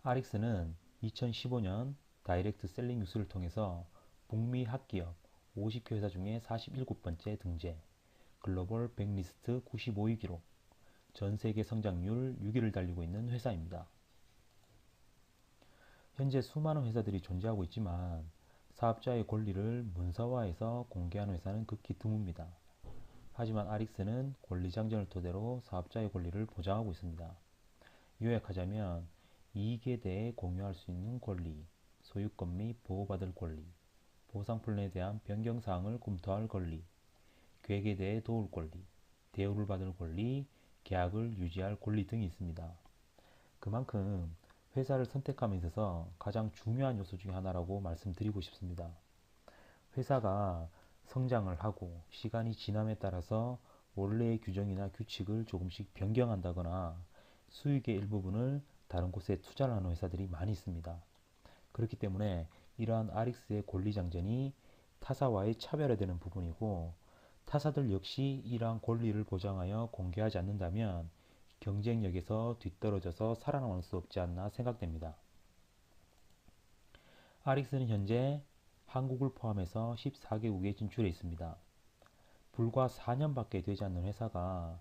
아릭스는 2015년 다이렉트 셀링 뉴스를 통해서 북미 합기업 50개 회사 중에 47번째 등재, 글로벌 100 리스트 95위 기록, 전 세계 성장률 6위를 달리고 있는 회사입니다. 현재 수많은 회사들이 존재하고 있지만 사업자의 권리를 문서화해서 공개하는 회사는 극히 드뭅니다. 하지만 아릭스는 권리장전을 토대로 사업자의 권리를 보장하고 있습니다. 요약하자면 이익에 대해 공유할 수 있는 권리, 소유권 및 보호받을 권리, 보상 플랜에 대한 변경사항을 검토할 권리, 계획에 대해 도울 권리, 대우를 받을 권리, 계약을 유지할 권리 등이 있습니다. 그만큼 회사를 선택함에 있어서 가장 중요한 요소 중에 하나라고 말씀드리고 싶습니다. 회사가 성장을 하고 시간이 지남에 따라서 원래의 규정이나 규칙을 조금씩 변경한다거나 수익의 일부분을 다른 곳에 투자를 하는 회사들이 많이 있습니다. 그렇기 때문에 이러한 아릭스의 권리장전이 타사와의 차별화되는 부분이고, 타사들 역시 이러한 권리를 보장하여 공개하지 않는다면 경쟁력에서 뒤떨어져서 살아남을 수 없지 않나 생각됩니다. 아릭스는 현재 한국을 포함해서 14개국에 진출해 있습니다. 불과 4년밖에 되지 않는 회사가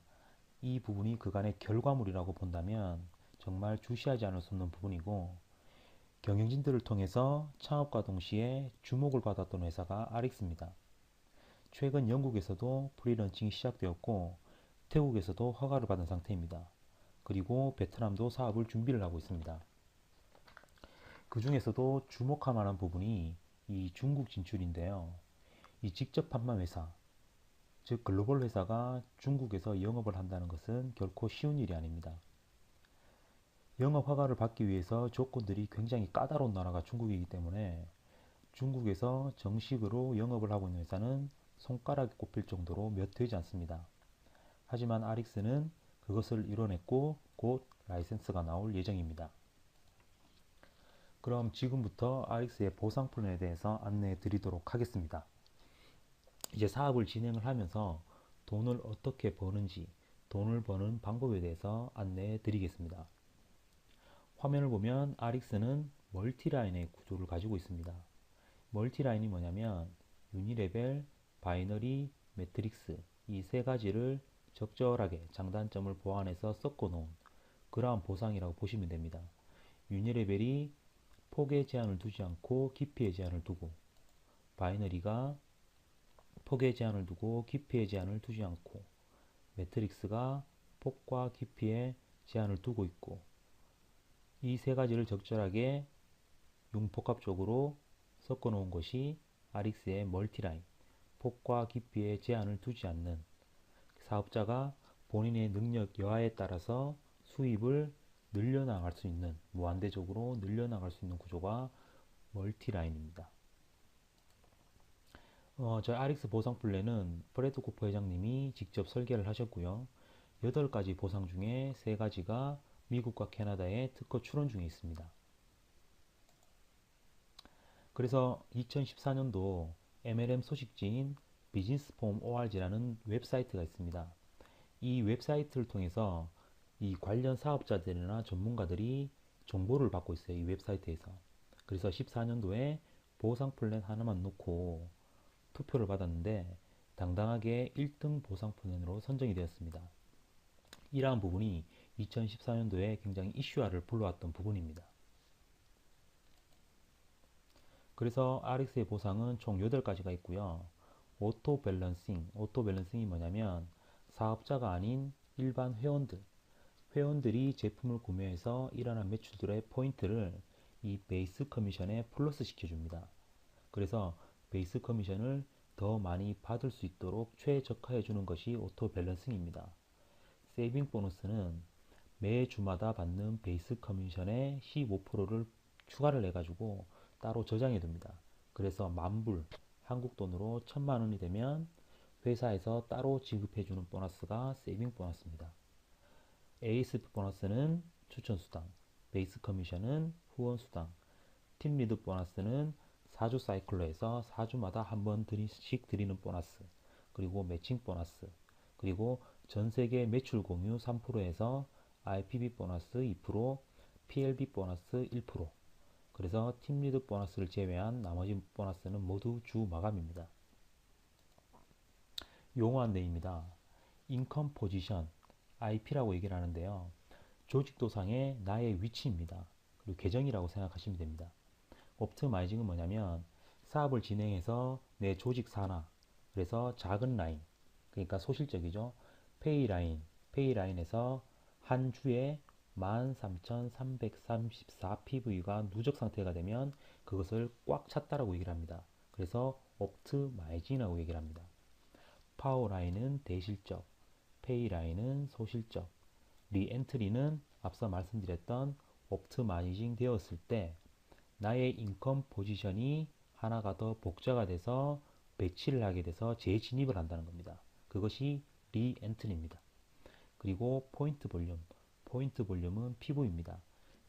이 부분이 그간의 결과물이라고 본다면 정말 주시하지 않을 수 없는 부분이고, 경영진들을 통해서 창업과 동시에 주목을 받았던 회사가 아릭스입니다. 최근 영국에서도 프리런칭이 시작되었고 태국에서도 허가를 받은 상태입니다. 그리고 베트남도 사업을 준비를 하고 있습니다. 그 중에서도 주목할 만한 부분이 이 중국 진출인데요. 이 직접 판매 회사, 즉 글로벌 회사가 중국에서 영업을 한다는 것은 결코 쉬운 일이 아닙니다. 영업 허가를 받기 위해서 조건들이 굉장히 까다로운 나라가 중국이기 때문에 중국에서 정식으로 영업을 하고 있는 회사는 손가락에 꼽힐 정도로 몇 되지 않습니다. 하지만 아릭스는 그것을 이뤄냈고 곧 라이센스가 나올 예정입니다. 그럼 지금부터 아릭스의 보상 플랜에 대해서 안내해 드리도록 하겠습니다. 이제 사업을 진행을 하면서 돈을 어떻게 버는지, 돈을 버는 방법에 대해서 안내해 드리겠습니다. 화면을 보면 아릭스는 멀티라인의 구조를 가지고 있습니다. 멀티라인이 뭐냐면 유니레벨, 바이너리, 매트릭스 이 세 가지를 적절하게 장단점을 보완해서 섞어 놓은 그러한 보상이라고 보시면 됩니다. 유니레벨이 폭에 제한을 두지 않고 깊이에 제한을 두고, 바이너리가 폭에 제한을 두고 깊이에 제한을 두지 않고, 매트릭스가 폭과 깊이에 제한을 두고 있고, 이 세 가지를 적절하게 융복합적으로 섞어 놓은 것이 아릭스의 멀티라인, 폭과 깊이에 제한을 두지 않는, 사업자가 본인의 능력 여하에 따라서 수입을 늘려나갈 수 있는, 무한대적으로 늘려나갈 수 있는 구조가 멀티라인입니다. 저희 아릭스 보상 플랜은 프레드 코퍼 회장님이 직접 설계를 하셨고요. 8가지 보상 중에 3가지가 미국과 캐나다에 특허 출원 중에 있습니다. 그래서 2014년도 MLM 소식지인 비즈니스 폼 ORG라는 웹사이트가 있습니다. 이 웹사이트를 통해서 이 관련 사업자들이나 전문가들이 정보를 받고 있어요. 이 웹사이트에서. 그래서 14년도에 보상 플랜 하나만 놓고 투표를 받았는데 당당하게 1등 보상 플랜으로 선정이 되었습니다. 이러한 부분이 2014년도에 굉장히 이슈화를 불러왔던 부분입니다. 그래서 RX의 보상은 총 8가지가 있고요. 오토 밸런싱이 뭐냐면 사업자가 아닌 일반 회원들이 제품을 구매해서 일어난 매출들의 포인트를 이 베이스 커미션에 플러스 시켜줍니다. 그래서 베이스 커미션을 더 많이 받을 수 있도록 최적화해 주는 것이 오토 밸런싱입니다. 세이빙 보너스는 매 주마다 받는 베이스 커미션의 15%를 추가를 해가지고 따로 저장해 둡니다. 그래서 만불, 한국 돈으로 1000만원이 되면 회사에서 따로 지급해 주는 보너스가 세이빙 보너스입니다. ASP 보너스는 추천수당, 베이스 커미션은 후원수당, 팀 리드 보너스는 4주 사이클로 해서 4주마다 한 번씩 드리는 보너스, 그리고 매칭 보너스, 그리고 전세계 매출 공유 3%에서 IPB 보너스 2%, PLB 보너스 1%. 그래서 팀리드 보너스를 제외한 나머지 보너스는 모두 주 마감입니다. 용어 안내입니다. 인컴 포지션, IP라고 얘기를 하는데요. 조직도상의 나의 위치입니다. 그리고 계정이라고 생각하시면 됩니다. 옵티마이징은 뭐냐면 사업을 진행해서 내 조직 산하, 그래서 작은 라인, 그러니까 소실적이죠. 페이라인에서 한 주에 13,334 PV가 누적 상태가 되면 그것을 꽉 찼다라고 얘기를 합니다. 그래서 옵티마이징이라고 얘기를 합니다. 파워라인은 대실적, 페이라인은 소실적, 리엔트리는 앞서 말씀드렸던 옵티마이징 되었을 때 나의 인컴 포지션이 하나가 더 복잡가 돼서 배치를 하게 돼서 재진입을 한다는 겁니다. 그것이 리엔트리입니다. 그리고 포인트 볼륨은 PV입니다.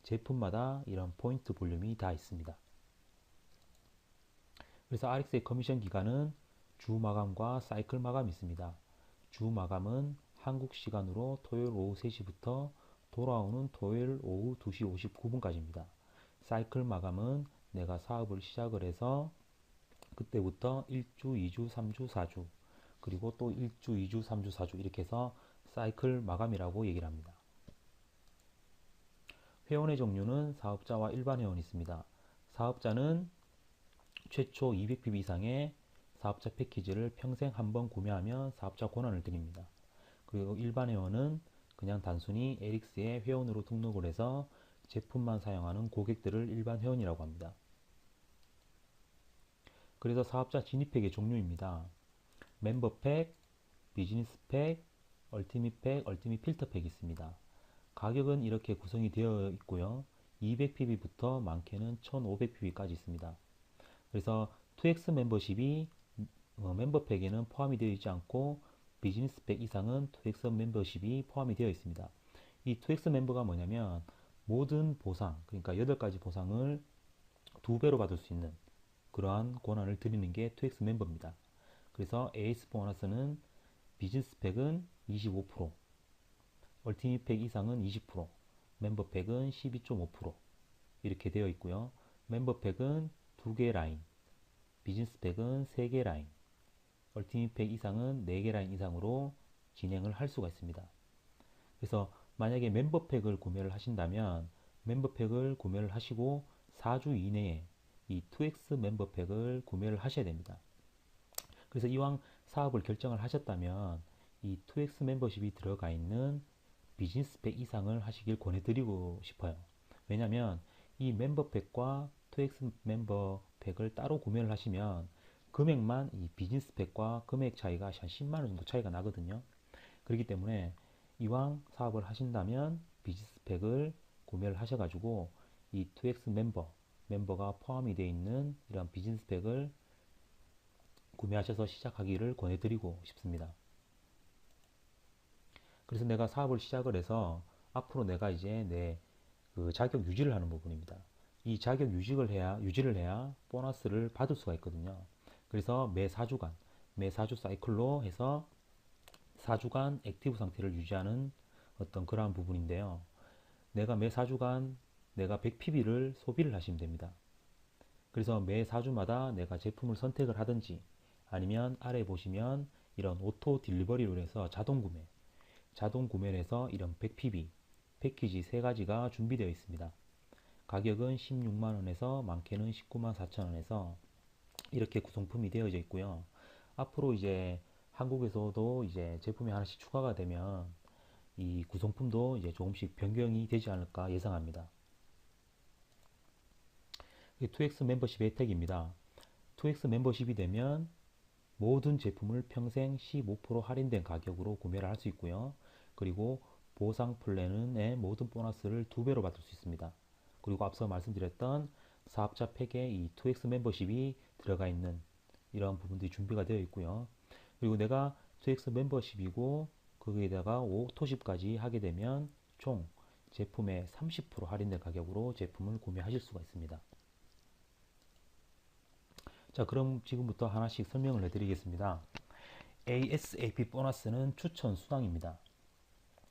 제품마다 이런 포인트 볼륨이 다 있습니다. 그래서 RX의 커미션 기간은 주 마감과 사이클 마감이 있습니다. 주 마감은 한국 시간으로 토요일 오후 3시부터 돌아오는 토요일 오후 2시 59분까지입니다. 사이클 마감은 내가 사업을 시작을 해서 그때부터 1주, 2주, 3주, 4주 그리고 또 1주, 2주, 3주, 4주 이렇게 해서 사이클 마감이라고 얘기를 합니다. 회원의 종류는 사업자와 일반 회원이 있습니다. 사업자는 최초 200PB 이상의 사업자 패키지를 평생 한 번 구매하면 사업자 권한을 드립니다. 그리고 일반 회원은 그냥 단순히 에릭스의 회원으로 등록을 해서 제품만 사용하는 고객들을 일반 회원이라고 합니다. 그래서 사업자 진입팩의 종류입니다. 멤버팩, 비즈니스팩, 얼티밋팩, 얼티밋 필터팩이 있습니다. 가격은 이렇게 구성이 되어 있고요. 200PB부터 많게는 1500PB까지 있습니다. 그래서 2X 멤버십이 멤버팩에는 포함이 되어 있지 않고 비즈니스팩 이상은 2X 멤버십이 포함이 되어 있습니다. 이 2X 멤버가 뭐냐면 모든 보상, 그러니까 8가지 보상을 2배로 받을 수 있는 그러한 권한을 드리는 게 2X 멤버입니다. 그래서 에이스 보너스는 비즈니스팩은 25%, 얼티밋팩 이상은 20%, 멤버팩은 12.5% 이렇게 되어 있고요. 멤버팩은 2개 라인, 비즈니스팩은 3개 라인, 얼티밋팩 이상은 4개 라인 이상으로 진행을 할 수가 있습니다. 그래서 만약에 멤버팩을 구매를 하신다면 멤버팩을 구매를 하시고 4주 이내에 이 2X 멤버팩을 구매를 하셔야 됩니다. 그래서 이왕 사업을 결정을 하셨다면 이 2X 멤버십이 들어가 있는 비즈니스팩 이상을 하시길 권해드리고 싶어요. 왜냐하면 이 멤버팩과 2X 멤버팩을 따로 구매를 하시면 금액만 이 비즈니스팩과 금액 차이가 한 10만원 정도 차이가 나거든요. 그렇기 때문에 이왕 사업을 하신다면 비즈니스팩을 구매를 하셔가지고 이 2X 멤버가 포함이 되어 있는 이런 비즈니스팩을 구매하셔서 시작하기를 권해드리고 싶습니다. 그래서 내가 사업을 시작을 해서 앞으로 내가 이제 내 그 자격 유지를 하는 부분입니다. 이 자격 유지를 해야 보너스를 받을 수가 있거든요. 그래서 매 4주 사이클로 해서 4주간 액티브 상태를 유지하는 어떤 그러한 부분인데요. 내가 매 4주간 내가 100PB를 소비를 하시면 됩니다. 그래서 매 4주마다 내가 제품을 선택을 하든지 아니면 아래 보시면 이런 오토 딜리버리로 해서 자동 구매를 해서 이런 100PB 패키지 3가지가 준비되어 있습니다. 가격은 16만원에서 많게는 194,000원에서 이렇게 구성품이 되어져 있고요. 앞으로 이제 한국에서도 이제 제품이 하나씩 추가가 되면 이 구성품도 이제 조금씩 변경이 되지 않을까 예상합니다. 2X 멤버십 혜택입니다. 2X 멤버십이 되면 모든 제품을 평생 15% 할인된 가격으로 구매를 할 수 있고요. 그리고 보상 플랜의 모든 보너스를 2배로 받을 수 있습니다. 그리고 앞서 말씀드렸던 사업자 팩에 이 2X 멤버십이 들어가 있는 이러한 부분들이 준비가 되어 있고요. 그리고 내가 2X 멤버십이고 거기에다가 오토십까지 하게 되면 총 제품의 30% 할인된 가격으로 제품을 구매하실 수가 있습니다. 자, 그럼 지금부터 하나씩 설명을 해드리겠습니다. ASAP 보너스는 추천 수당입니다.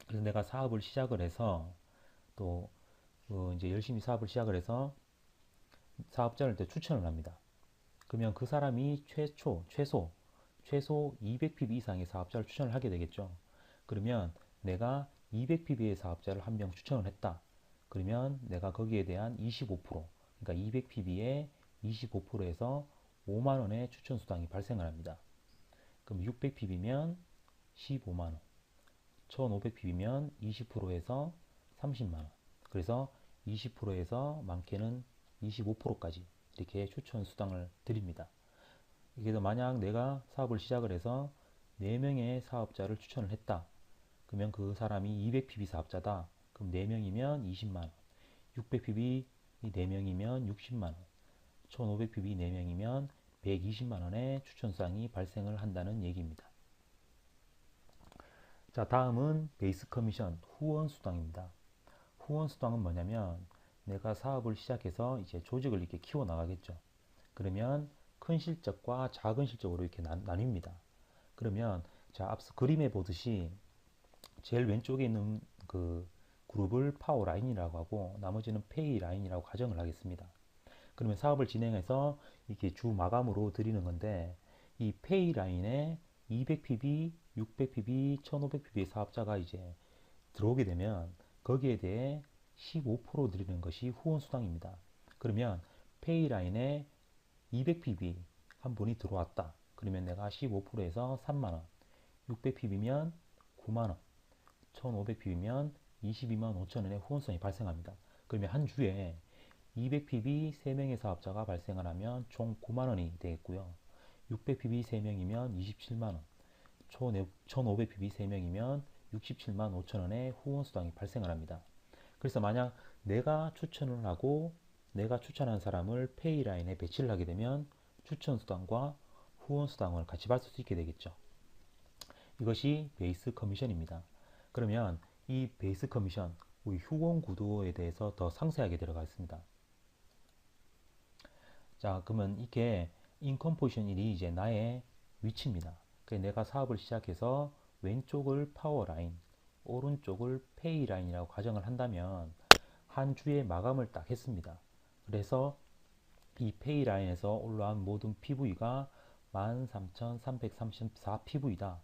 그래서 내가 사업을 시작을 해서 또 이제 열심히 사업을 시작을 해서 사업자를 또 추천을 합니다. 그러면 그 사람이 최소 200pb 이상의 사업자를 추천을 하게 되겠죠. 그러면 내가 200pb의 사업자를 한 명 추천을 했다. 그러면 내가 거기에 대한 25%, 그러니까 200pb의 25%에서 5만 원의 추천 수당이 발생을 합니다. 그럼 600pb면 15만 원, 1500pb면 20%에서 30만 원. 그래서 20%에서 많게는 25%까지 이렇게 추천 수당을 드립니다. 이게 만약 내가 사업을 시작을 해서 4명의 사업자를 추천을 했다. 그러면 그 사람이 200pb 사업자다. 그럼 4명이면 20만원, 600pb 4명이면 60만원, 1500pb 4명이면 120만원의 추천수당이 발생을 한다는 얘기입니다. 자, 다음은 베이스 커미션 후원 수당입니다. 후원 수당은 뭐냐면 내가 사업을 시작해서 이제 조직을 이렇게 키워 나가겠죠. 그러면 큰 실적과 작은 실적으로 이렇게 나뉩니다. 그러면 자, 앞서 그림에 보듯이 제일 왼쪽에 있는 그 그룹을 파워 라인이라고 하고 나머지는 페이 라인이라고 가정을 하겠습니다. 그러면 사업을 진행해서 이렇게 주 마감으로 드리는 건데 이 페이 라인에 200pb, 600pb, 1500pb의 사업자가 이제 들어오게 되면 거기에 대해 15% 드리는 것이 후원 수당입니다. 그러면 페이 라인에 200pb 한 분이 들어왔다. 그러면 내가 15%에서 3만원, 600pb면 9만원, 1500pb면 22만 5천원의 후원성이 발생합니다. 그러면 한 주에 200pb 3명의 사업자가 발생을 하면 총 9만원이 되겠고요. 600pb 3명이면 27만원, 1500pb 3명이면 67만 5천원의 후원수당이 발생을 합니다. 그래서 만약 내가 추천을 하고 내가 추천한 사람을 페이라인에 배치를 하게 되면 추천수당과 후원수당을 같이 받을 수 있게 되겠죠. 이것이 베이스 커미션입니다. 그러면 이 베이스 커미션, 우리 후원 구도에 대해서 더 상세하게 들어가겠습니다. 자, 그러면 이게 인컴 포지션 1이 이제 나의 위치입니다. 내가 사업을 시작해서 왼쪽을 파워 라인, 오른쪽을 페이 라인이라고 가정을 한다면 한 주의 마감을 딱 했습니다. 그래서 이 페이 라인에서 올라온 모든 PV가 13,334 PV다.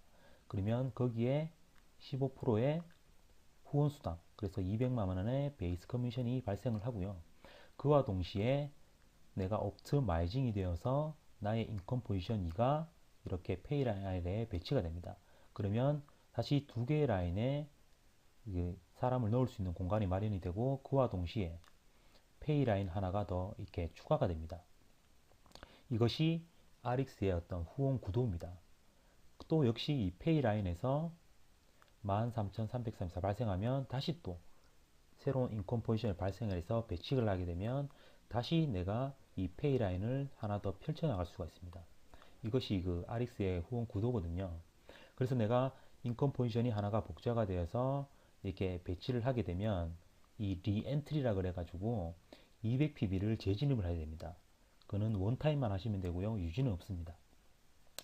그러면 거기에 15%의 후원수당, 그래서 200만 원의 베이스 커미션이 발생을 하고요. 그와 동시에 내가 옵트마이징이 되어서 나의 인컴 포지션 2가 이렇게 페이 라인에 배치가 됩니다. 그러면 다시 두 개의 라인에 사람을 넣을 수 있는 공간이 마련이 되고 그와 동시에 페이 라인 하나가 더 이렇게 추가가 됩니다. 이것이 RX의 어떤 후원 구도입니다. 또 역시 이 페이 라인에서 13,334 발생하면 다시 또 새로운 인컴 포지션을 발생해서 배치를 하게 되면 다시 내가 이 페이 라인을 하나 더 펼쳐나갈 수가 있습니다. 이것이 그 RX의 후원 구도거든요. 그래서 내가 인컴 포지션이 하나가 복제가 되어서 이렇게 배치를 하게 되면 이 리엔트리라 그래가지고 200pb를 재진입을 해야 됩니다. 그거는 원타임만 하시면 되고요. 유지는 없습니다.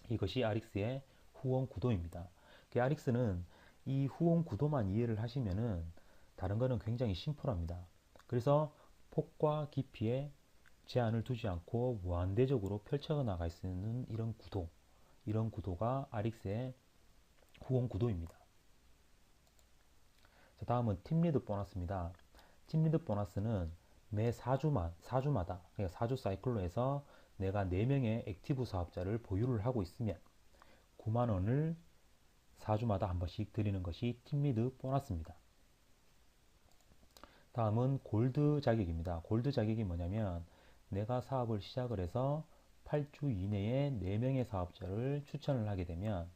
이것이 RX의 후원 구도입니다. RX는 이 후원 구도만 이해를 하시면은 다른 거는 굉장히 심플합니다. 그래서 폭과 깊이에 제한을 두지 않고 무한대적으로 펼쳐나갈 수 있는 이런 구도가 RX의 후원 구도입니다. 자, 다음은 팀리드 보너스입니다. 팀리드 보너스는 매 4주마다, 그러니까 4주 사이클로 해서 내가 4명의 액티브 사업자를 보유를 하고 있으면 9만원을 4주마다 한 번씩 드리는 것이 팀리드 보너스입니다. 다음은 골드 자격입니다. 골드 자격이 뭐냐면 내가 사업을 시작을 해서 8주 이내에 4명의 사업자를 추천을 하게 되면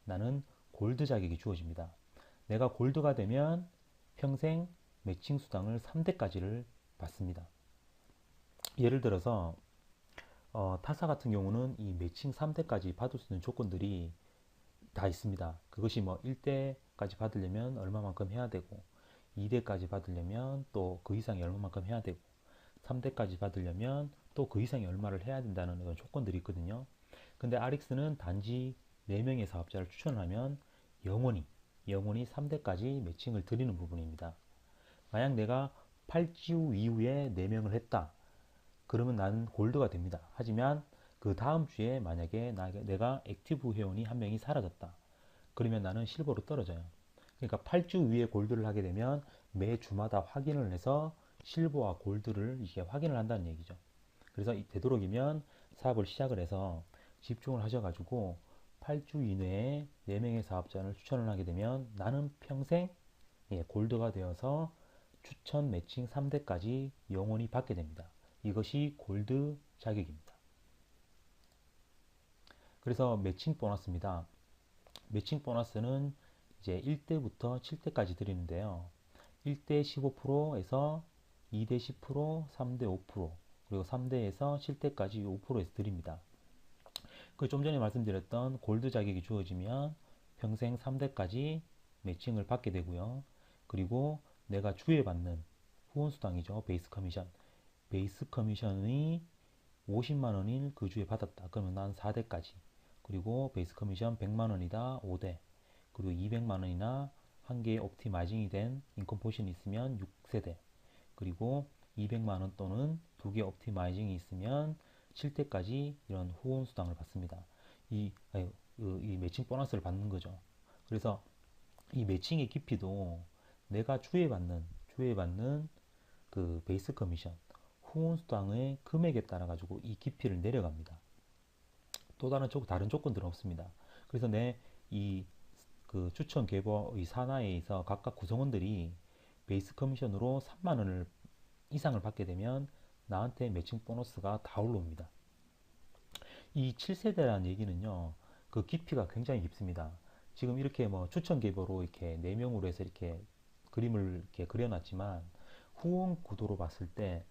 나는 골드 자격이 주어집니다. 내가 골드가 되면 평생 매칭 수당을 3대까지를 받습니다. 예를 들어서 타사 같은 경우는 이 매칭 3대까지 받을 수 있는 조건들이 다 있습니다. 그것이 뭐 1대까지 받으려면 얼마만큼 해야 되고 2대까지 받으려면 또 그 이상이 얼마만큼 해야 되고 3대까지 받으려면 또 그 이상이 얼마를 해야 된다는 그런 조건들이 있거든요. 근데 RX는 단지 4명의 사업자를 추천하면 영원히 3대까지 매칭을 드리는 부분입니다. 만약 내가 8주 이후에 내명을 했다. 그러면 나는 골드가 됩니다. 하지만 그 다음 주에 만약에 내가 액티브 회원이 한 명이 사라졌다. 그러면 나는 실버로 떨어져요. 그러니까 8주 위에 골드를 하게 되면 매 주마다 확인을 해서 실버와 골드를 이게 확인을 한다는 얘기죠. 그래서 되도록이면 사업을 시작을 해서 집중을 하셔가지고 8주 이내에 4명의 사업자를 추천을 하게 되면 나는 평생 골드가 되어서 추천 매칭 3대까지 영원히 받게 됩니다. 이것이 골드 자격입니다. 그래서 매칭 보너스입니다. 매칭 보너스는 이제 1대부터 7대까지 드리는데요. 1대 15%에서 2대 10%, 3대 5%, 그리고 3대에서 7대까지 5%에서 드립니다. 그 좀 전에 말씀드렸던 골드 자격이 주어지면 평생 3대까지 매칭을 받게 되고요. 그리고 내가 주에 받는 후원수당이죠. 베이스 커미션. 베이스 커미션이 50만 원인 그 주에 받았다. 그러면 난 4대까지. 그리고 베이스 커미션 100만 원이다. 5대. 그리고 200만 원이나 한 개의 옵티마이징이 된 인컴 포션이 있으면 6세대. 그리고 200만 원 또는 두 개 옵티마이징이 있으면 7대까지 이런 후원 수당을 받습니다. 이 매칭 보너스를 받는 거죠. 그래서 이 매칭의 깊이도 내가 주에 받는 그 베이스 커미션, 후원 수당의 금액에 따라 가지고 이 깊이를 내려갑니다. 또 다른 조건들은 없습니다. 그래서 내 이 그 추천 계보의 산하에서 각각 구성원들이 베이스 커미션으로 3만 원을 이상을 받게 되면 나한테 매칭 보너스가 다 올라옵니다. 이 7세대라는 얘기는요, 그 깊이가 굉장히 깊습니다. 지금 이렇게 뭐 추천 계보로 이렇게 4명으로 해서 이렇게 그림을 이렇게 그려놨지만 후원 구도로 봤을 때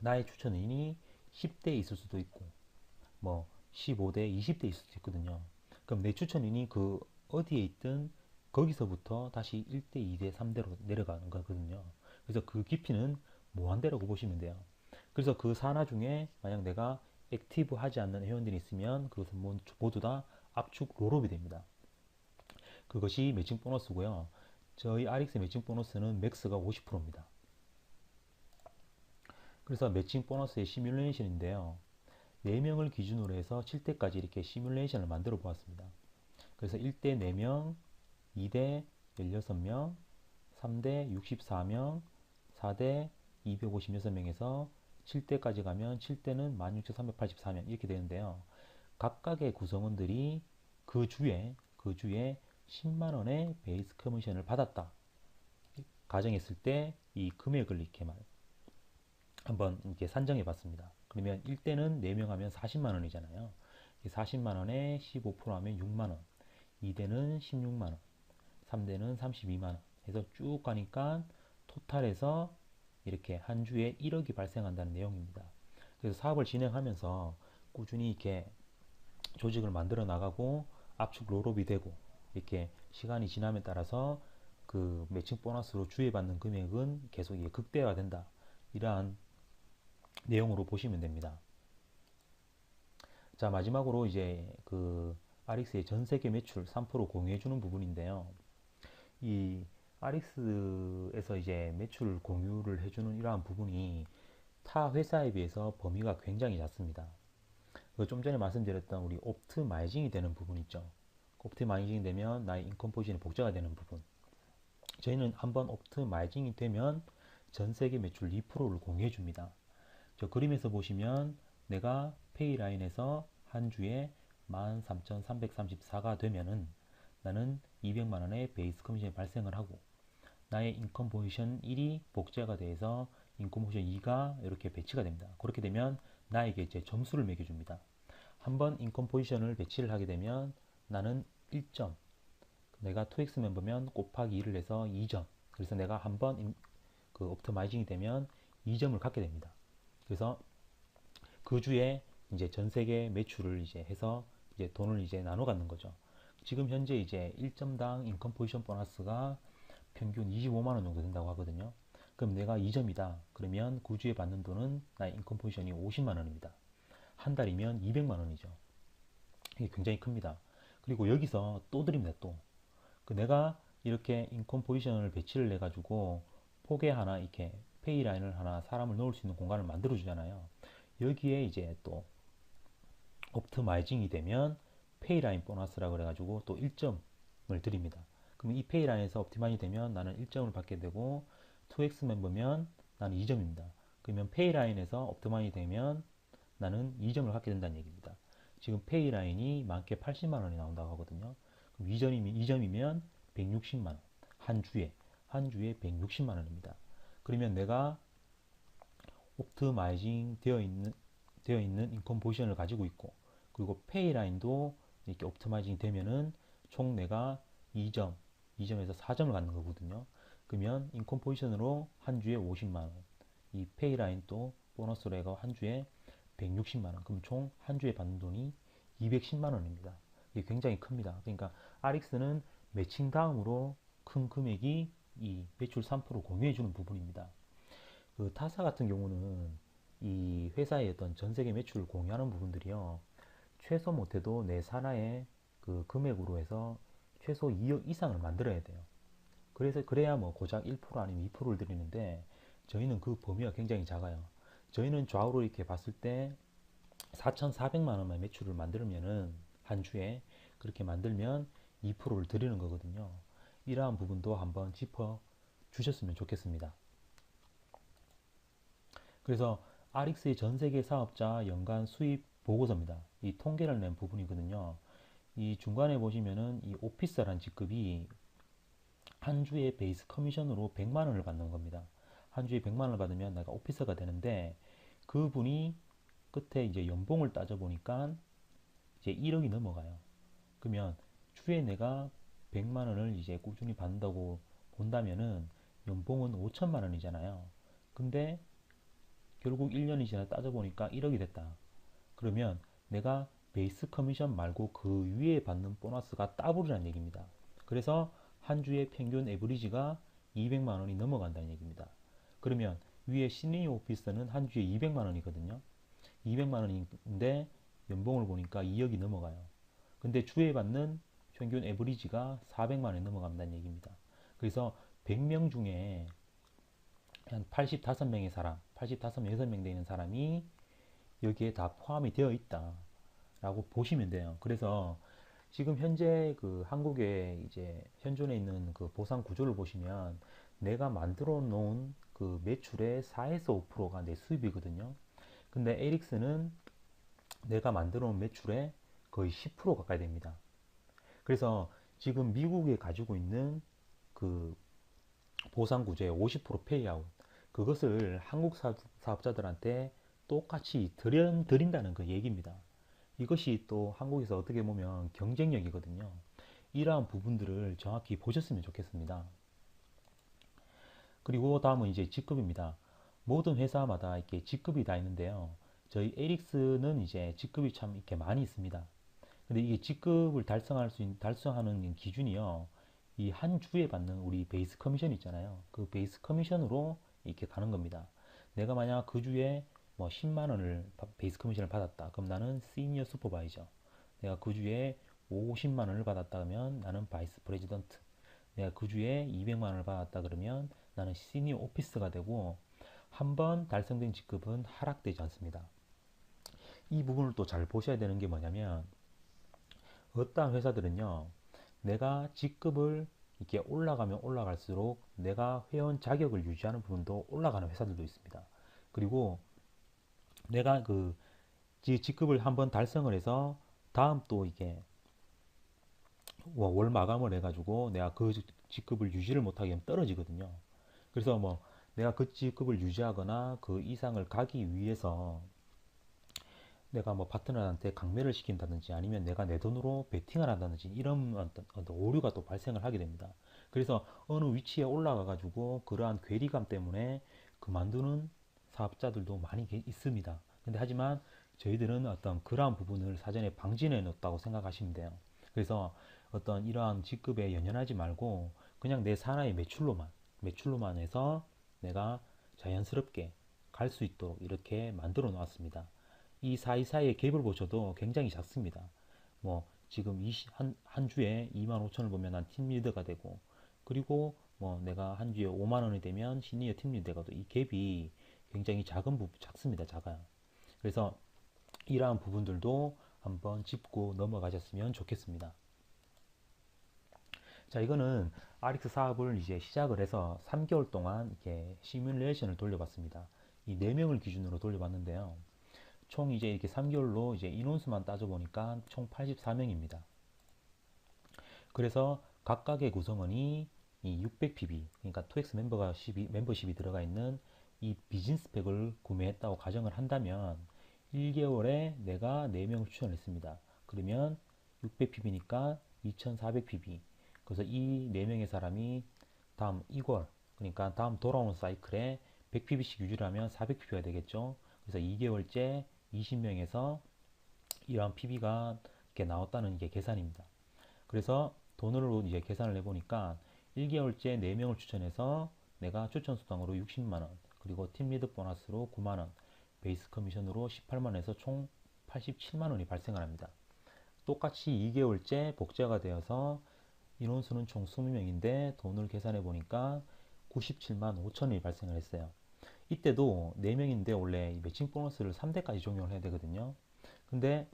나의 추천인이 10대 있을 수도 있고 뭐 15대, 20대 있을 수도 있거든요. 그럼 내 추천인이 그 어디에 있든 거기서부터 다시 1대, 2대, 3대로 내려가는 거거든요. 그래서 그 깊이는 무한대라고 보시면 돼요. 그래서 그 산하 중에 만약 내가 액티브 하지 않는 회원들이 있으면 그것은 모두 다 압축 롤업이 됩니다. 그것이 매칭 보너스고요. 저희 RX 매칭 보너스는 맥스가 50%입니다. 그래서 매칭 보너스의 시뮬레이션인데요. 4명을 기준으로 해서 7대까지 이렇게 시뮬레이션을 만들어 보았습니다. 그래서 1대 4명, 2대 16명, 3대 64명, 4대 256명에서 7대까지 가면 7대는 16,384명 이렇게 되는데요. 각각의 구성원들이 그 주에 10만 원의 베이스 커미션을 받았다. 가정했을 때 이 금액을 이렇게 한번 이렇게 산정해 봤습니다. 그러면 1대는 4명 하면 40만 원이잖아요. 40만 원에 15% 하면 6만 원, 2대는 16만 원, 3대는 32만 원 해서 쭉 가니까 토탈해서 이렇게 한 주에 1억이 발생한다는 내용입니다. 그래서 사업을 진행하면서 꾸준히 이렇게 조직을 만들어 나가고 압축 롤업이 되고 이렇게 시간이 지남에 따라서 그 매칭 보너스로 주해받는 금액은 계속 극대화된다. 이러한 내용으로 보시면 됩니다. 자, 마지막으로 이제 그 RX의 전 세계 매출 3% 공유해 주는 부분인데요. 이 RX에서 이제 매출 공유를 해주는 이러한 부분이 타 회사에 비해서 범위가 굉장히 작습니다. 좀 전에 말씀드렸던 우리 옵트마이징이 되는 부분 있죠. 옵트마이징이 되면 나의 인컴 포지션이 복제가 되는 부분. 저희는 한번 옵트마이징이 되면 전 세계 매출 2%를 공유해 줍니다. 저 그림에서 보시면 내가 페이라인에서 한 주에 13,334가 되면은 나는 200만 원의 베이스 커미션이 발생을 하고 나의 인컴 포지션 1이 복제가 돼서 인컴 포지션 2가 이렇게 배치가 됩니다. 그렇게 되면 나에게 이제 점수를 매겨줍니다. 한번 인컴 포지션을 배치를 하게 되면 나는 1점, 내가 2X 멤버면 곱하기 2를 해서 2점. 그래서 내가 한번 그 옵티마이징이 되면 2점을 갖게 됩니다. 그래서 그 주에 이제 전 세계 매출을 이제 해서 이제 돈을 이제 나눠 갖는 거죠. 지금 현재 이제 1점당 인컴 포지션 보너스가 평균 25만 원 정도 된다고 하거든요. 그럼 내가 2점이다. 그러면 그 주에 받는 돈은 나의 인컴 포지션이 50만 원입니다. 한 달이면 200만 원이죠. 이게 굉장히 큽니다. 그리고 여기서 또 드립니다. 또. 그 내가 이렇게 인컴 포지션을 배치를 해가지고 폭에 하나 이렇게 페이 라인을 하나 사람을 넣을 수 있는 공간을 만들어 주잖아요. 여기에 이제 또 옵티마이징이 되면 페이 라인 보너스라고 그래가지고 또 1점을 드립니다. 그럼 이 페이 라인에서 옵티마이징이 되면 나는 1점을 받게 되고 2x 멤버면 나는 2점입니다. 그러면 페이 라인에서 옵티마이징이 되면 나는 2점을 갖게 된다는 얘기입니다. 지금 페이 라인이 많게 80만 원이 나온다고 하거든요. 그럼 2점이면 160만 원. 한 주에 160만 원입니다. 그러면 내가 옵티마이징 되어 있는 인컴 포지션을 가지고 있고, 그리고 페이 라인도 이렇게 옵티마이징 되면은 총 내가 2점, 2점에서 4점을 갖는 거거든요. 그러면 인컴 포지션으로 한 주에 50만 원, 이 페이 라인 또 보너스로 해가 한 주에 160만 원, 그럼 총 한 주에 받는 돈이 210만 원입니다. 이게 굉장히 큽니다. 그러니까 RX는 매칭 다음으로 큰 금액이 이 매출 3% 공유해 주는 부분입니다. 그 타사 같은 경우는 이 회사의 어떤 전 세계 매출을 공유하는 부분들이요, 최소 못해도 내 산하의 그 금액으로 해서 최소 2억 이상을 만들어야 돼요. 그래서 그래야 뭐 고작 1% 아니면 2%를 드리는데, 저희는 그 범위가 굉장히 작아요. 저희는 좌우로 이렇게 봤을 때 4,400만 원만 매출을 만들면은 한 주에 그렇게 만들면 2%를 드리는 거거든요. 이러한 부분도 한번 짚어 주셨으면 좋겠습니다. 그래서 RX의 전 세계 사업자 연간 수입 보고서입니다. 이 통계를 낸 부분이거든요. 이 중간에 보시면은 이 오피서란 직급이 한 주에 베이스 커미션으로 100만 원을 받는 겁니다. 한 주에 100만 원을 받으면 내가 오피서가 되는데, 그분이 끝에 이제 연봉을 따져보니까 이제 1억이 넘어가요. 그러면 주에 내가 100만 원을 이제 꾸준히 받는다고 본다면은 연봉은 5천만 원이잖아요. 근데 결국 1년이 지나 따져보니까 1억이 됐다. 그러면 내가 베이스 커미션 말고 그 위에 받는 보너스가 더블이라는 얘기입니다. 그래서 한 주에 평균 에버리지가 200만 원이 넘어간다는 얘기입니다. 그러면 위에 시니어 오피서는 한 주에 200만 원이거든요. 200만 원인데 연봉을 보니까 2억이 넘어가요. 근데 주에 받는 평균 에버리지가 400만 원이 넘어간다는 얘기입니다. 그래서 100명 중에 한 85명의 사람, 85명, 6명 되는 사람이 여기에 다 포함이 되어 있다라고 보시면 돼요. 그래서 지금 현재 그 한국에 이제 현존해 있는 그 보상 구조를 보시면 내가 만들어 놓은 그 매출의 4에서 5%가 내 수입이거든요. 근데 에릭스는 내가 만들어 놓은 매출의 거의 10% 가까이 됩니다. 그래서 지금 미국에 가지고 있는 그 보상 구조의 50% 페이아웃, 그것을 한국 사업자들한테 똑같이 드린다는 그 얘기입니다. 이것이 또 한국에서 어떻게 보면 경쟁력이거든요. 이러한 부분들을 정확히 보셨으면 좋겠습니다. 그리고 다음은 이제 직급입니다. 모든 회사마다 이렇게 직급이 다 있는데요. 저희 에릭스는 이제 직급이 참 이렇게 많이 있습니다. 근데 이게 직급을 달성하는 기준이요, 이 한 주에 받는 우리 베이스 커미션 있잖아요. 그 베이스 커미션으로 이렇게 가는 겁니다. 내가 만약 그 주에 뭐 10만 원을 베이스 커미션을 받았다. 그럼 나는 시니어 슈퍼바이저. 내가 그 주에 50만 원을 받았다 그러면 나는 바이스 프레지던트. 내가 그 주에 200만 원을 받았다 그러면 나는 시니어 오피스가 되고, 한 번 달성된 직급은 하락되지 않습니다. 이 부분을 또 잘 보셔야 되는 게 뭐냐면, 어떠한 회사들은요, 내가 직급을 이렇게 올라가면 올라갈수록 내가 회원 자격을 유지하는 부분도 올라가는 회사들도 있습니다. 그리고 내가 그 직급을 한번 달성을 해서 다음 또 이게 월 마감을 해가지고 내가 그 직급을 유지를 못하게 하면 떨어지거든요. 그래서 뭐 내가 그 직급을 유지하거나 그 이상을 가기 위해서 내가 뭐 파트너한테 강매를 시킨다든지 아니면 내가 내 돈으로 베팅을 한다든지 이런 어떤 오류가 또 발생을 하게 됩니다. 그래서 어느 위치에 올라가 가지고 그러한 괴리감 때문에 그만두는 사업자들도 많이 있습니다. 근데 하지만 저희들은 어떤 그러한 부분을 사전에 방지해 놓았다고 생각하시면 돼요. 그래서 어떤 이러한 직급에 연연하지 말고 그냥 내 산하의 매출로만 해서 내가 자연스럽게 갈 수 있도록 이렇게 만들어 놓았습니다. 이 사이사이의 갭을 보셔도 굉장히 작습니다. 뭐 지금 한 주에 2만 5천을 보면 난 팀리더가 되고, 그리고 뭐 내가 한 주에 5만 원이 되면 시니어 팀 리더가도 이 갭이 굉장히 작습니다. 작아요. 그래서 이러한 부분들도 한번 짚고 넘어가셨으면 좋겠습니다. 자, 이거는 RX 사업을 이제 시작을 해서 3개월 동안 이렇게 시뮬레이션을 돌려봤습니다. 이 4명을 기준으로 돌려봤는데요. 총 이제 이렇게 3개월로 이제 인원수만 따져보니까 총 84명입니다. 그래서 각각의 구성원이 이 600pb, 그러니까 2X 멤버십이 들어가 있는 이 비즈니스 팩을 구매했다고 가정을 한다면 1개월에 내가 4명을 추천했습니다. 그러면 600pb니까 2400pb. 그래서 이 4명의 사람이 다음 이월, 그러니까 다음 돌아오는 사이클에 100pb씩 유지를 하면 400pb가 되겠죠. 그래서 2개월째 20명에서 이러한 pb가 이렇게 나왔다는 게 계산입니다. 그래서 돈으로 이제 계산을 해보니까 1개월째 4명을 추천해서 내가 추천 수당으로 60만원, 그리고 팀 리드 보너스로 9만원, 베이스 커미션으로 18만원에서 총 87만원이 발생을 합니다. 똑같이 2개월째 복제가 되어서 인원수는 총 20명인데 돈을 계산해 보니까 97만 5천원이 발생을 했어요. 이때도 4명인데 원래 매칭 보너스를 3대까지 적용을 해야 되거든요. 근데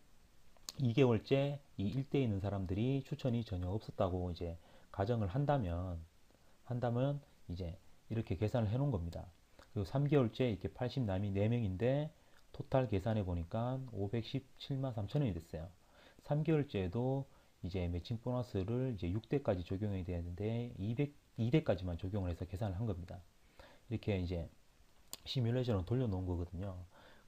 2개월째 이 1대 있는 사람들이 추천이 전혀 없었다고 이제 가정을 한다면 이제 이렇게 계산을 해 놓은 겁니다. 그리고 3개월째 이렇게 80남이 4명인데 토탈 계산해 보니까 517만 3천원이 됐어요. 3개월째에도 이제 매칭 보너스를 이제 6대까지 적용해야 되는데 2대까지만 적용을 해서 계산을 한 겁니다. 이렇게 이제 시뮬레이션을 돌려놓은 거거든요.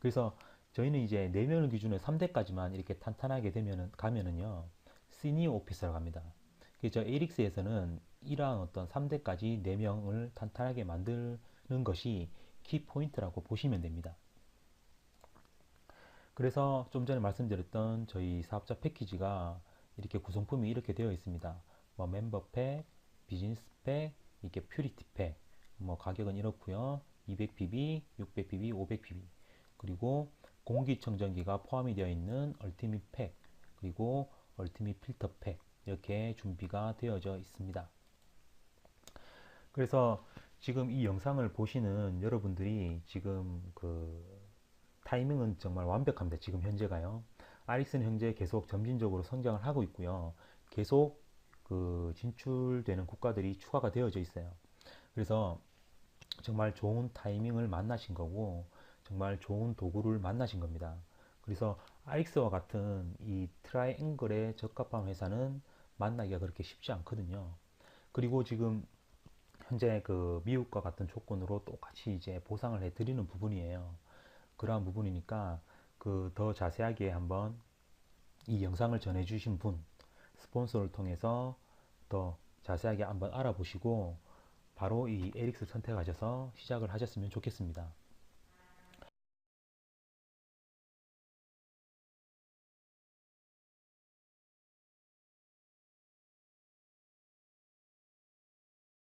그래서 저희는 이제 4명을 기준으로 3대까지만 이렇게 탄탄하게 가면은요, 시니어 오피스라고 합니다. 그래서 에릭스에서는 이러한 어떤 3대까지 4명을 탄탄하게 만드는 것이 키포인트라고 보시면 됩니다. 그래서 좀 전에 말씀드렸던 저희 사업자 패키지가 이렇게 구성품이 이렇게 되어 있습니다. 뭐 멤버팩, 비즈니스팩, 이렇게 퓨리티팩, 뭐 가격은 이렇고요. 200pb, 600pb, 500pb, 그리고 공기청정기가 포함이 되어 있는 얼티밋 팩, 그리고 얼티밋 필터 팩, 이렇게 준비가 되어져 있습니다. 그래서 지금 이 영상을 보시는 여러분들이 지금 그 타이밍은 정말 완벽합니다. 지금 현재가요. 아릭슨 현재 계속 점진적으로 성장을 하고 있고요. 계속 그 진출되는 국가들이 추가가 되어져 있어요. 그래서 정말 좋은 타이밍을 만나신 거고 정말 좋은 도구를 만나신 겁니다. 그래서 아릭스와 같은 이 트라이앵글에 적합한 회사는 만나기가 그렇게 쉽지 않거든요. 그리고 지금 현재 그 미국과 같은 조건으로 똑같이 이제 보상을 해드리는 부분이에요. 그러한 부분이니까 그 더 자세하게 한번 이 영상을 전해주신 분, 스폰서를 통해서 더 자세하게 한번 알아보시고 바로 이 에릭스 선택하셔서 시작을 하셨으면 좋겠습니다.